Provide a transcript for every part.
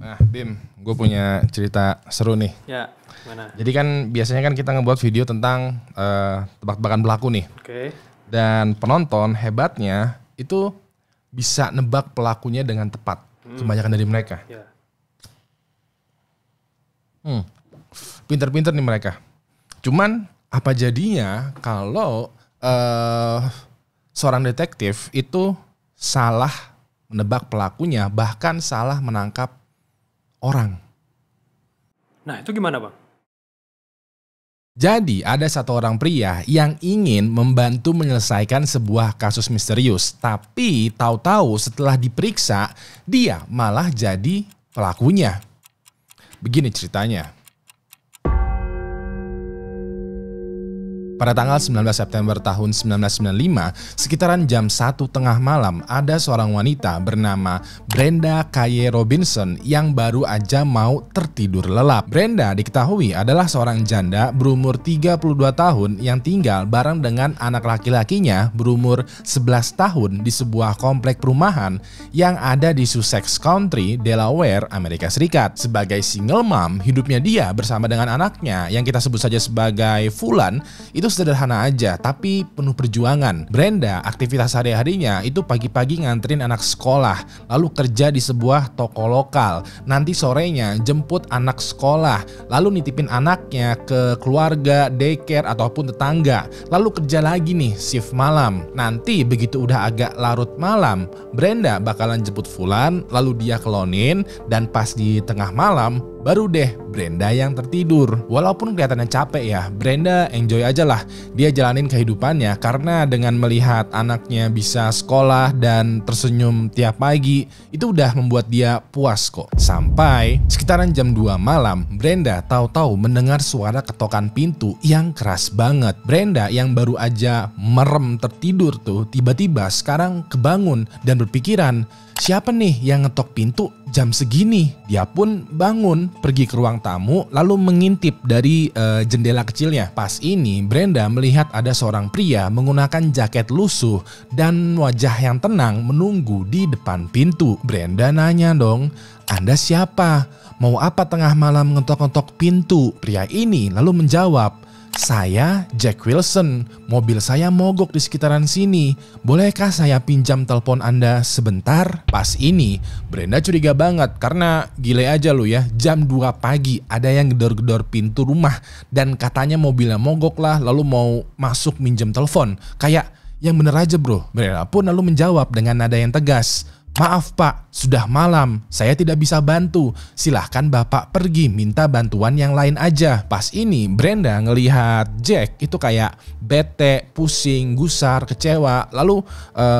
Nah, Bim, gue punya cerita seru nih. Ya, mana? Jadi kan biasanya kan kita ngebuat video tentang tebak-tebakan pelaku nih. Oke. Dan penonton hebatnya itu bisa nebak pelakunya dengan tepat. Kebanyakan dari mereka. Ya. Pinter-pinter nih mereka. Cuman apa jadinya kalau seorang detektif itu salah menebak pelakunya, bahkan salah menangkap orang. Nah, itu gimana, Bang? Jadi ada satu orang pria yang ingin membantu menyelesaikan sebuah kasus misterius. Tapi tahu-tahu setelah diperiksa, dia malah jadi pelakunya. Begini ceritanya. Pada tanggal 19 September tahun 1995, sekitaran jam 1 tengah malam, ada seorang wanita bernama Brenda Kaye Robinson yang baru aja mau tertidur lelap. Brenda diketahui adalah seorang janda berumur 32 tahun yang tinggal bareng dengan anak laki-lakinya berumur 11 tahun di sebuah komplek perumahan yang ada di Sussex County, Delaware, Amerika Serikat. Sebagai single mom, hidupnya dia bersama dengan anaknya yang kita sebut saja sebagai Fulan itu sederhana aja, tapi penuh perjuangan. Brenda aktivitas sehari-harinya itu pagi-pagi nganterin anak sekolah, lalu kerja di sebuah toko lokal. Nanti sorenya jemput anak sekolah, lalu nitipin anaknya ke keluarga, daycare ataupun tetangga. Lalu kerja lagi nih shift malam. Nanti begitu udah agak larut malam, Brenda bakalan jemput Fulan, lalu dia kelonin, dan pas di tengah malam baru deh Brenda yang tertidur. Walaupun kelihatannya capek ya, Brenda enjoy aja lah. Dia jalanin kehidupannya karena dengan melihat anaknya bisa sekolah dan tersenyum tiap pagi, itu udah membuat dia puas kok. Sampai sekitaran jam 2 malam, Brenda tahu-tahu mendengar suara ketokan pintu yang keras banget. Brenda yang baru aja merem tertidur tuh, tiba-tiba sekarang kebangun dan berpikiran, siapa nih yang ngetok pintu jam segini? Dia pun bangun, pergi ke ruang tamu, lalu mengintip dari jendela kecilnya. Pas ini Brenda melihat ada seorang pria menggunakan jaket lusuh dan wajah yang tenang menunggu di depan pintu. Brenda nanya dong, "Anda siapa? Mau apa tengah malam ngetok-ngetok pintu?" Pria ini lalu menjawab, "Saya Jack Wilson, mobil saya mogok di sekitaran sini. Bolehkah saya pinjam telepon Anda sebentar?" Pas ini Brenda curiga banget karena gile aja lu ya, jam 2 pagi ada yang gedor-gedor pintu rumah dan katanya mobilnya mogok lah, lalu mau masuk minjem telepon. Kayak yang bener aja bro. Brenda pun lalu menjawab dengan nada yang tegas, "Maaf Pak, sudah malam, saya tidak bisa bantu. Silahkan Bapak pergi minta bantuan yang lain aja." Pas ini Brenda ngelihat Jack itu kayak bete, pusing, gusar, kecewa, lalu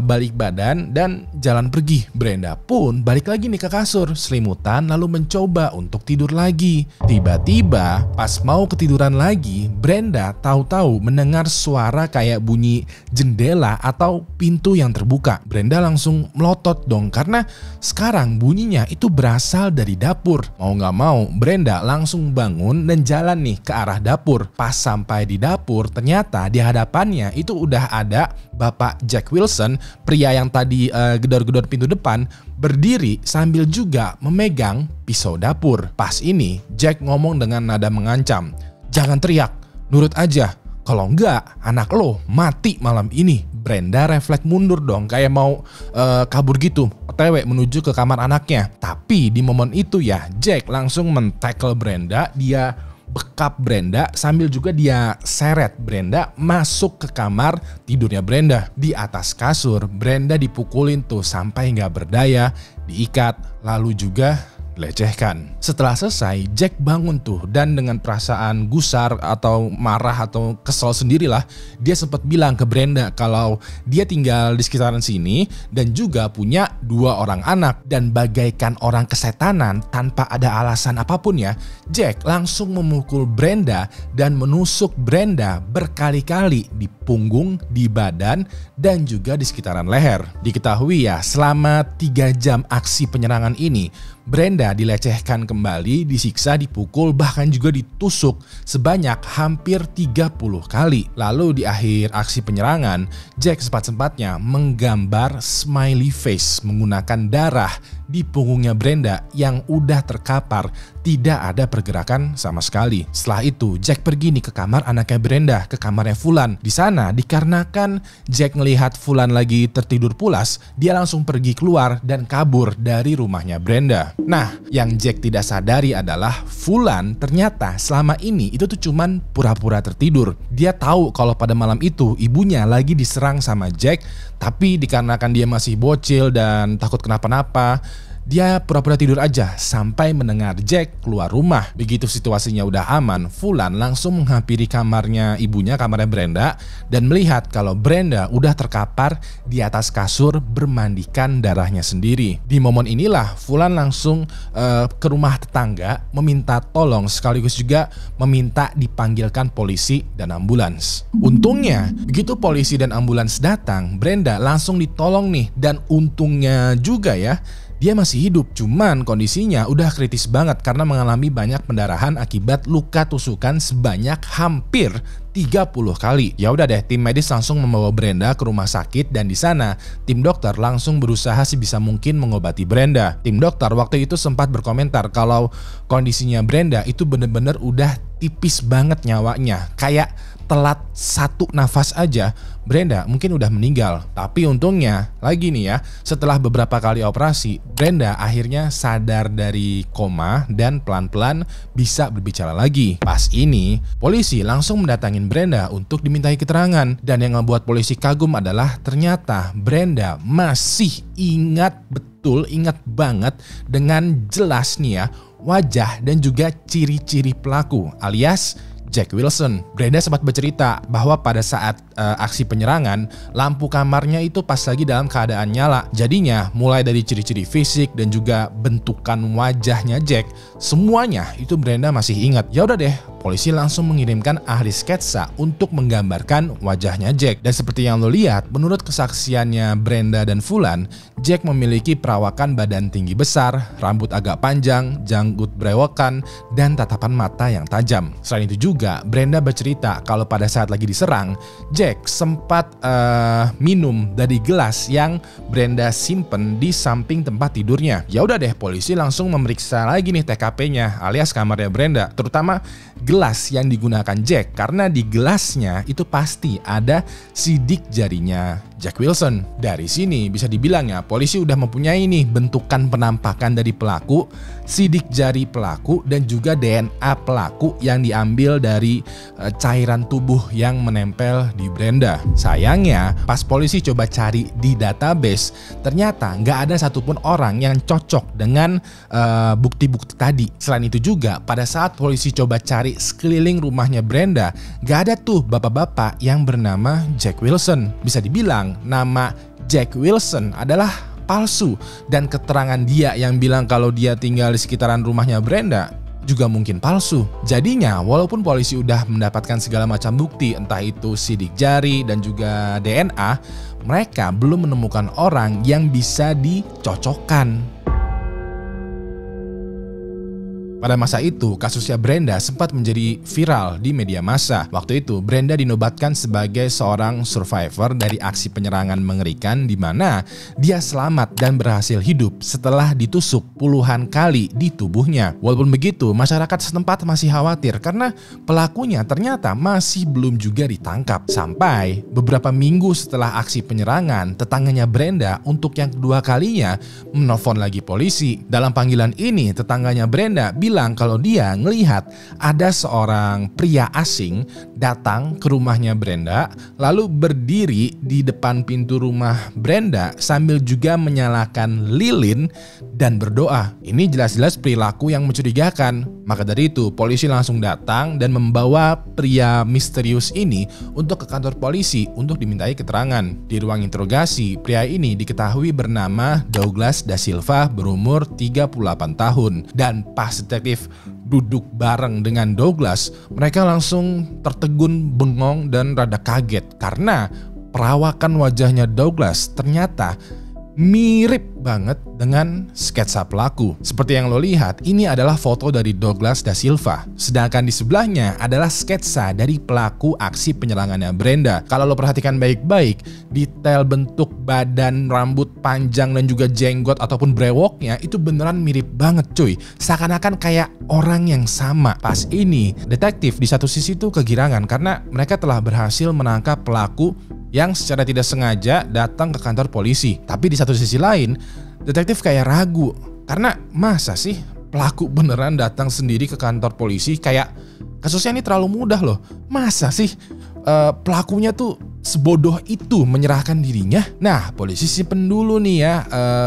balik badan dan jalan pergi. Brenda pun balik lagi nih ke kasur, selimutan, lalu mencoba untuk tidur lagi. Tiba-tiba pas mau ketiduran lagi, Brenda tahu-tahu mendengar suara kayak bunyi jendela atau pintu yang terbuka. Brenda langsung melotot dong, karena sekarang bunyinya itu berasal dari dapur. Mau gak mau Brenda langsung bangun dan jalan nih ke arah dapur. Pas sampai di dapur, ternyata di hadapannya itu udah ada Bapak Jack Wilson, pria yang tadi gedor-gedor pintu depan, berdiri sambil juga memegang pisau dapur. Pas ini Jack ngomong dengan nada mengancam, "Jangan teriak, nurut aja. Kalau enggak, anak lo mati malam ini." Brenda refleks mundur dong, kayak mau kabur gitu, OTW menuju ke kamar anaknya. Tapi di momen itu ya, Jack langsung men-tackle Brenda, dia bekap Brenda sambil juga dia seret Brenda masuk ke kamar tidurnya Brenda. Di atas kasur, Brenda dipukulin tuh sampai nggak berdaya, diikat, lalu juga lecehkan. Setelah selesai, Jack bangun tuh dan dengan perasaan gusar atau marah atau kesel sendirilah, dia sempat bilang ke Brenda kalau dia tinggal di sekitaran sini dan juga punya 2 orang anak. Dan bagaikan orang kesetanan tanpa ada alasan apapun ya, Jack langsung memukul Brenda dan menusuk Brenda berkali-kali di punggung, di badan, dan juga di sekitaran leher. Diketahui ya, selama 3 jam aksi penyerangan ini, Brenda dilecehkan kembali, disiksa, dipukul, bahkan juga ditusuk sebanyak hampir 30 kali. Lalu di akhir aksi penyerangan, Jack sempat-sempatnya menggambar smiley face menggunakan darah di punggungnya Brenda yang udah terkapar, tidak ada pergerakan sama sekali. Setelah itu, Jack pergi nih ke kamar anaknya Brenda, ke kamarnya Fulan. Di sana, dikarenakan Jack melihat Fulan lagi tertidur pulas, dia langsung pergi keluar dan kabur dari rumahnya Brenda. Nah, yang Jack tidak sadari adalah Fulan ternyata selama ini itu tuh cuman pura-pura tertidur. Dia tahu kalau pada malam itu ibunya lagi diserang sama Jack, tapi dikarenakan dia masih bocil dan takut kenapa-napa, dia pura-pura tidur aja sampai mendengar Jack keluar rumah. Begitu situasinya udah aman, Fulan langsung menghampiri kamarnya ibunya, kamarnya Brenda, dan melihat kalau Brenda udah terkapar di atas kasur bermandikan darahnya sendiri. Di momen inilah Fulan langsung ke rumah tetangga meminta tolong, sekaligus juga meminta dipanggilkan polisi dan ambulans. Untungnya begitu polisi dan ambulans datang, Brenda langsung ditolong nih, dan untungnya juga ya, dia masih hidup, cuman kondisinya udah kritis banget karena mengalami banyak pendarahan akibat luka tusukan sebanyak hampir 30 kali. Ya udah deh, tim medis langsung membawa Brenda ke rumah sakit, dan di sana tim dokter langsung berusaha sebisa mungkin mengobati Brenda. Tim dokter waktu itu sempat berkomentar kalau kondisinya Brenda itu bener-bener udah tipis banget nyawanya, kayak telat satu nafas aja Brenda mungkin udah meninggal. Tapi untungnya lagi nih ya, setelah beberapa kali operasi, Brenda akhirnya sadar dari koma dan pelan-pelan bisa berbicara lagi. Pas ini polisi langsung mendatangin Brenda untuk dimintai keterangan, dan yang membuat polisi kagum adalah ternyata Brenda masih ingat betul, ingat banget dengan jelas nih ya wajah dan juga ciri-ciri pelaku alias Jack Wilson. Brenda sempat bercerita bahwa pada saat aksi penyerangan, lampu kamarnya itu pas lagi dalam keadaan nyala. Jadinya mulai dari ciri-ciri fisik dan juga bentukan wajahnya Jack, semuanya itu Brenda masih ingat. Ya udah deh, polisi langsung mengirimkan ahli sketsa untuk menggambarkan wajahnya Jack. Dan seperti yang lo lihat, menurut kesaksiannya Brenda dan Fulan, Jack memiliki perawakan badan tinggi besar, rambut agak panjang, janggut brewokan, dan tatapan mata yang tajam. Selain itu juga, Brenda bercerita kalau pada saat lagi diserang, Jack sempat minum dari gelas yang Brenda simpen di samping tempat tidurnya. Ya udah deh, polisi langsung memeriksa lagi nih TKP-nya alias kamarnya Brenda, terutama gelas yang digunakan Jack, karena di gelasnya itu pasti ada sidik jarinya Jack Wilson. Dari sini bisa dibilang ya, polisi udah mempunyai nih bentukan penampakan dari pelaku, sidik jari pelaku, dan juga DNA pelaku yang diambil dari cairan tubuh yang menempel di Brenda. Sayangnya pas polisi coba cari di database, ternyata nggak ada satupun orang yang cocok dengan bukti-bukti tadi. Selain itu juga, pada saat polisi coba cari sekeliling rumahnya Brenda, nggak ada tuh bapak-bapak yang bernama Jack Wilson. Bisa dibilang nama Jack Wilson adalah palsu, dan keterangan dia yang bilang kalau dia tinggal di sekitaran rumahnya Brenda juga mungkin palsu. Jadinya walaupun polisi udah mendapatkan segala macam bukti, entah itu sidik jari dan juga DNA, mereka belum menemukan orang yang bisa dicocokkan. Pada masa itu, kasusnya Brenda sempat menjadi viral di media massa. Waktu itu, Brenda dinobatkan sebagai seorang survivor dari aksi penyerangan mengerikan di mana dia selamat dan berhasil hidup setelah ditusuk puluhan kali di tubuhnya. Walaupun begitu, masyarakat setempat masih khawatir karena pelakunya ternyata masih belum juga ditangkap. Sampai beberapa minggu setelah aksi penyerangan, tetangganya Brenda untuk yang kedua kalinya menelpon lagi polisi. Dalam panggilan ini, tetangganya Brenda bilang kalau dia ngelihat ada seorang pria asing datang ke rumahnya Brenda, lalu berdiri di depan pintu rumah Brenda sambil juga menyalakan lilin dan berdoa. Ini jelas-jelas perilaku yang mencurigakan. Maka dari itu, polisi langsung datang dan membawa pria misterius ini untuk ke kantor polisi untuk dimintai keterangan. Di ruang interogasi, pria ini diketahui bernama Douglas Da Silva, berumur 38 tahun. Dan pas detektif duduk bareng dengan Douglas, mereka langsung tertegun, bengong, dan rada kaget karena perawakan wajahnya Douglas ternyata mirip banget dengan sketsa pelaku. Seperti yang lo lihat, ini adalah foto dari Douglas da Silva. Sedangkan di sebelahnya adalah sketsa dari pelaku aksi penyerangannya Brenda. Kalau lo perhatikan baik-baik, detail bentuk badan, rambut panjang, dan juga jenggot ataupun brewoknya itu beneran mirip banget cuy. Seakan-akan kayak orang yang sama. Pas ini, detektif di satu sisi tuh kegirangan karena mereka telah berhasil menangkap pelaku yang secara tidak sengaja datang ke kantor polisi. Tapi di satu sisi lain, detektif kayak ragu. Karena masa sih pelaku beneran datang sendiri ke kantor polisi? Kayak kasusnya ini terlalu mudah loh. Masa sih pelakunya tuh sebodoh itu menyerahkan dirinya? Nah, polisi simpen dulu nih ya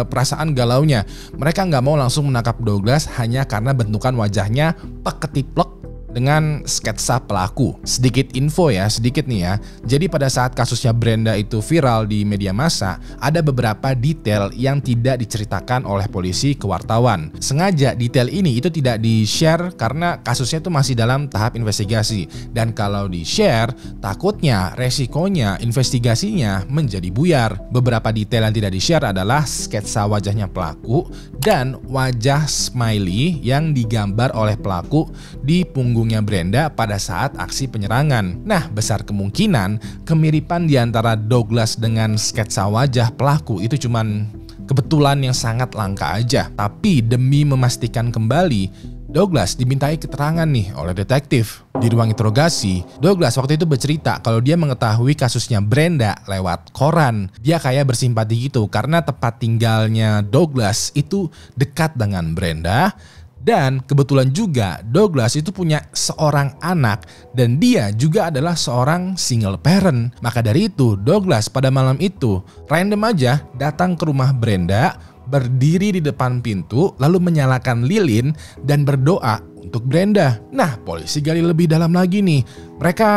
perasaan galaunya. Mereka nggak mau langsung menangkap Douglas hanya karena bentukan wajahnya ketiplek dengan sketsa pelaku. Sedikit info ya, sedikit nih ya. Jadi pada saat kasusnya Brenda itu viral di media massa, ada beberapa detail yang tidak diceritakan oleh polisi ke wartawan. Sengaja detail ini itu tidak di-share karena kasusnya itu masih dalam tahap investigasi. Dan kalau di-share, takutnya resikonya investigasinya menjadi buyar. Beberapa detail yang tidak di-share adalah sketsa wajahnya pelaku dan wajah smiley yang digambar oleh pelaku di punggungnya Brenda pada saat aksi penyerangan. Nah, besar kemungkinan kemiripan di antara Douglas dengan sketsa wajah pelaku itu cuman kebetulan yang sangat langka aja. Tapi demi memastikan kembali, Douglas dimintai keterangan nih oleh detektif. Di ruang interogasi, Douglas waktu itu bercerita kalau dia mengetahui kasusnya Brenda lewat koran. Dia kayak bersimpati gitu karena tempat tinggalnya Douglas itu dekat dengan Brenda. Dan kebetulan juga Douglas itu punya seorang anak dan dia juga adalah seorang single parent. Maka dari itu Douglas pada malam itu random aja datang ke rumah Brenda, berdiri di depan pintu lalu menyalakan lilin dan berdoa untuk Brenda. Nah, polisi gali lebih dalam lagi nih. Mereka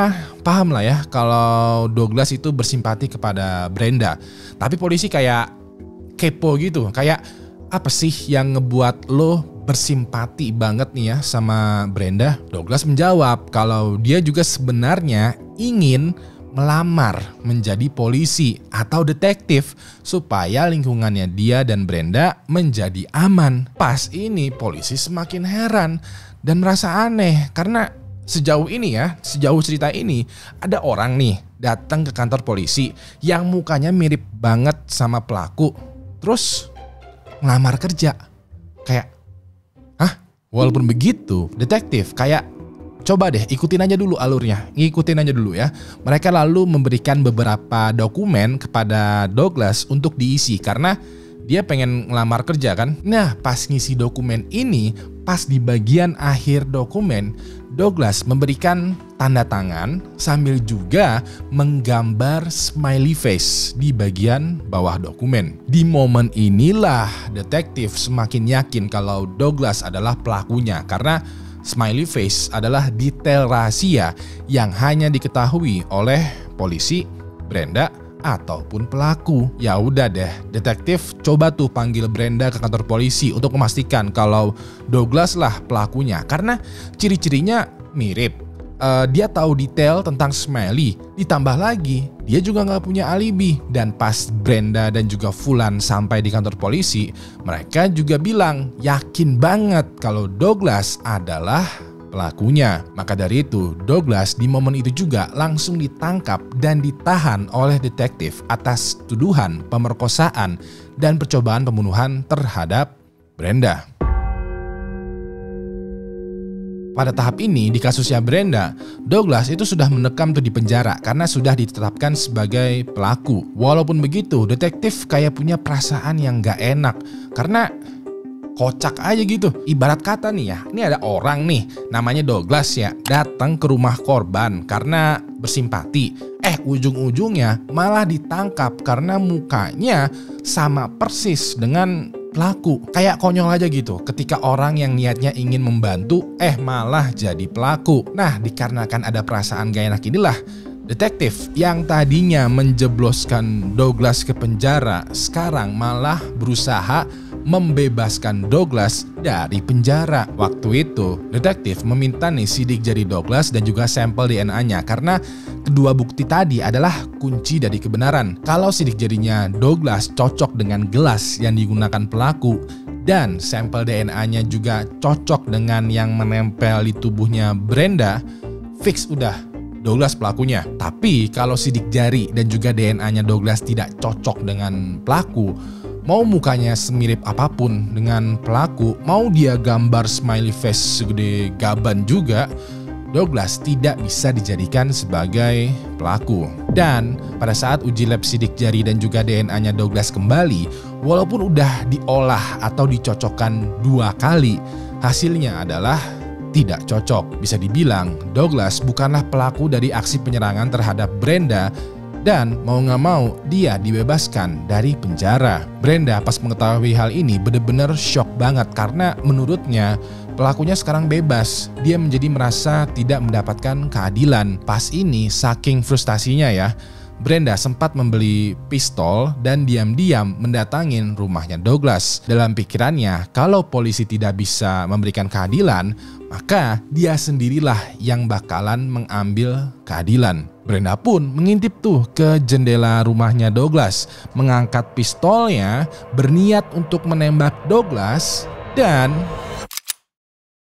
paham lah ya kalau Douglas itu bersimpati kepada Brenda. Tapi polisi kayak kepo gitu, kayak apa sih yang ngebuat lo bersimpati banget nih ya sama Brenda? Douglas menjawab kalau dia juga sebenarnya ingin melamar menjadi polisi atau detektif supaya lingkungannya dia dan Brenda menjadi aman. Pas ini polisi semakin heran dan merasa aneh karena sejauh ini ya, sejauh cerita ini ada orang nih datang ke kantor polisi yang mukanya mirip banget sama pelaku terus ngelamar kerja. Kayak walaupun begitu, detektif kayak coba deh ikutin aja dulu alurnya, ngikutin aja dulu ya. Mereka lalu memberikan beberapa dokumen kepada Douglas untuk diisi karena dia pengen ngelamar kerja kan. Nah, pas ngisi dokumen ini, pas di bagian akhir dokumen, Douglas memberikan tanda tangan sambil juga menggambar smiley face di bagian bawah dokumen. Di momen inilah detektif semakin yakin kalau Douglas adalah pelakunya karena smiley face adalah detail rahasia yang hanya diketahui oleh polisi, Brenda, ataupun pelaku. Ya udah deh, detektif coba tuh panggil Brenda ke kantor polisi untuk memastikan kalau Douglas lah pelakunya karena ciri-cirinya mirip. Dia tahu detail tentang smiley, ditambah lagi dia juga nggak punya alibi. Dan pas Brenda dan juga Fulan sampai di kantor polisi, mereka juga bilang yakin banget kalau Douglas adalah pelakunya. Maka dari itu, Douglas di momen itu juga langsung ditangkap dan ditahan oleh detektif atas tuduhan pemerkosaan dan percobaan pembunuhan terhadap Brenda. Pada tahap ini, di kasusnya Brenda, Douglas itu sudah mendekam tuh di penjara karena sudah ditetapkan sebagai pelaku. Walaupun begitu, detektif kayak punya perasaan yang gak enak karena kocak aja gitu. Ibarat kata nih ya, ini ada orang nih namanya Douglas ya, datang ke rumah korban karena bersimpati. Ujung-ujungnya malah ditangkap karena mukanya sama persis dengan pelaku. Kayak konyol aja gitu ketika orang yang niatnya ingin membantu malah jadi pelaku. Nah, dikarenakan ada perasaan gak enak inilah detektif yang tadinya menjebloskan Douglas ke penjara sekarang malah berusaha membebaskan Douglas dari penjara. Waktu itu, detektif meminta nih sidik jari Douglas dan juga sampel DNA-nya karena kedua bukti tadi adalah kunci dari kebenaran. Kalau sidik jarinya Douglas cocok dengan gelas yang digunakan pelaku dan sampel DNA-nya juga cocok dengan yang menempel di tubuhnya Brenda, fix udah Douglas pelakunya. Tapi kalau sidik jari dan juga DNA-nya Douglas tidak cocok dengan pelaku, mau mukanya semirip apapun dengan pelaku, mau dia gambar smiley face segede gaban juga, Douglas tidak bisa dijadikan sebagai pelaku. Dan pada saat uji lab sidik jari dan juga DNA-nya Douglas kembali, walaupun udah diolah atau dicocokkan 2 kali, hasilnya adalah tidak cocok. Bisa dibilang Douglas bukanlah pelaku dari aksi penyerangan terhadap Brenda dan mau gak mau dia dibebaskan dari penjara. Brenda pas mengetahui hal ini bener-bener shock banget karena menurutnya pelakunya sekarang bebas. Dia menjadi merasa tidak mendapatkan keadilan. Pas ini saking frustasinya ya, Brenda sempat membeli pistol dan diam-diam mendatangin rumahnya Douglas. Dalam pikirannya, kalau polisi tidak bisa memberikan keadilan, maka dia sendirilah yang bakalan mengambil keadilan. Brenda pun mengintip tuh ke jendela rumahnya Douglas, mengangkat pistolnya, berniat untuk menembak Douglas, dan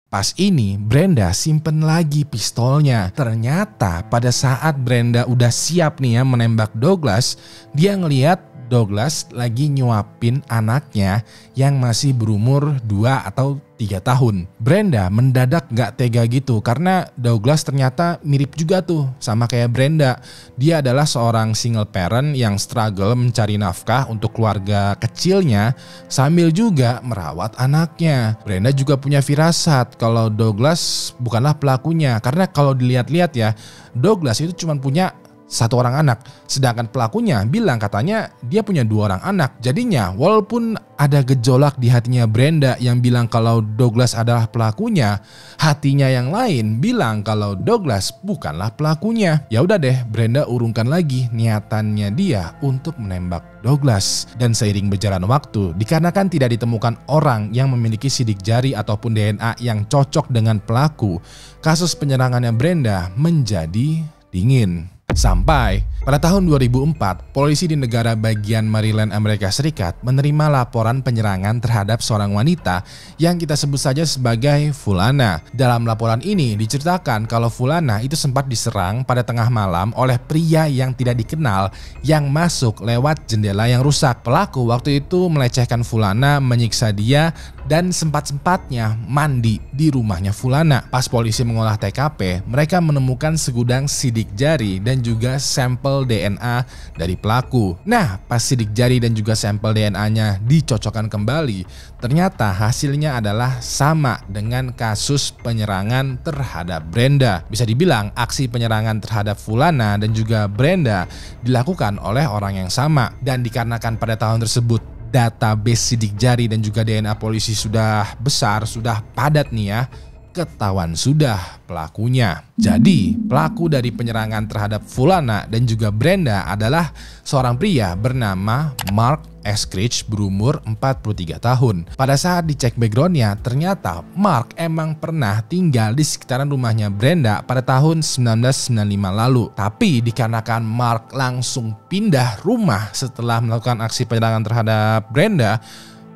pas ini Brenda simpen lagi pistolnya. Ternyata pada saat Brenda udah siap nih ya menembak Douglas, dia ngelihat Douglas lagi nyuapin anaknya yang masih berumur 2 atau 3 tahun. Brenda mendadak gak tega gitu karena Douglas ternyata mirip juga tuh sama kayak Brenda. Dia adalah seorang single parent yang struggle mencari nafkah untuk keluarga kecilnya sambil juga merawat anaknya. Brenda juga punya firasat kalau Douglas bukanlah pelakunya karena kalau dilihat-lihat ya, Douglas itu cuma punya 1 orang anak, sedangkan pelakunya bilang katanya dia punya 2 orang anak. Jadinya walaupun ada gejolak di hatinya Brenda yang bilang kalau Douglas adalah pelakunya, hatinya yang lain bilang kalau Douglas bukanlah pelakunya. Ya udah deh, Brenda urungkan lagi niatannya dia untuk menembak Douglas. Dan seiring berjalan waktu, dikarenakan tidak ditemukan orang yang memiliki sidik jari ataupun DNA yang cocok dengan pelaku, kasus penyerangannya Brenda menjadi dingin. Sampai pada tahun 2004, polisi di negara bagian Maryland, Amerika Serikat menerima laporan penyerangan terhadap seorang wanita yang kita sebut saja sebagai Fulana. Dalam laporan ini diceritakan kalau Fulana itu sempat diserang pada tengah malam oleh pria yang tidak dikenal yang masuk lewat jendela yang rusak. Pelaku waktu itu melecehkan Fulana, menyiksa dia, dan sempat-sempatnya mandi di rumahnya Fulana. Pas polisi mengolah TKP, mereka menemukan segudang sidik jari dan juga sampel DNA dari pelaku. Nah, pas sidik jari dan juga sampel DNA-nya dicocokkan kembali, ternyata hasilnya adalah sama dengan kasus penyerangan terhadap Brenda. Bisa dibilang aksi penyerangan terhadap Fulana dan juga Brenda dilakukan oleh orang yang sama. Dan dikarenakan pada tahun tersebut database sidik jari dan juga DNA polisi sudah besar, sudah padat nih ya, ketahuan sudah pelakunya. Jadi pelaku dari penyerangan terhadap Fulana dan juga Brenda adalah seorang pria bernama Mark Eskridge berumur 43 tahun. Pada saat dicek backgroundnya, ternyata Mark emang pernah tinggal di sekitaran rumahnya Brenda pada tahun 1995 lalu. Tapi dikarenakan Mark langsung pindah rumah setelah melakukan aksi penyerangan terhadap Brenda,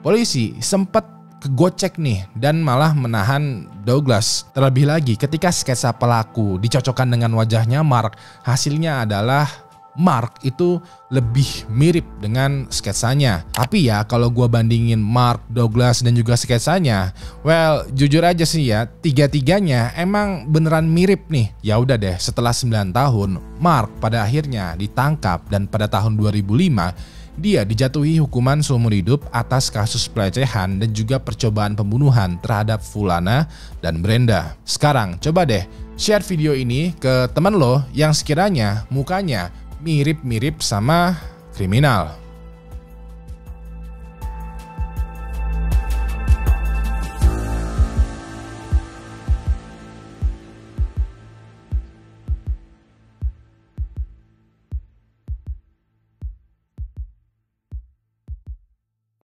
polisi sempat kegocek nih dan malah menahan Douglas. Terlebih lagi ketika sketsa pelaku dicocokkan dengan wajahnya Mark, hasilnya adalah Mark itu lebih mirip dengan sketsanya. Tapi ya kalau gua bandingin Mark, Douglas dan juga sketsanya, well jujur aja sih ya, tiga-tiganya emang beneran mirip nih. Ya udah deh, setelah 9 tahun Mark pada akhirnya ditangkap dan pada tahun 2005 dia dijatuhi hukuman seumur hidup atas kasus pelecehan dan juga percobaan pembunuhan terhadap Fulana dan Brenda. Sekarang coba deh share video ini ke teman lo yang sekiranya mukanya mirip-mirip sama kriminal.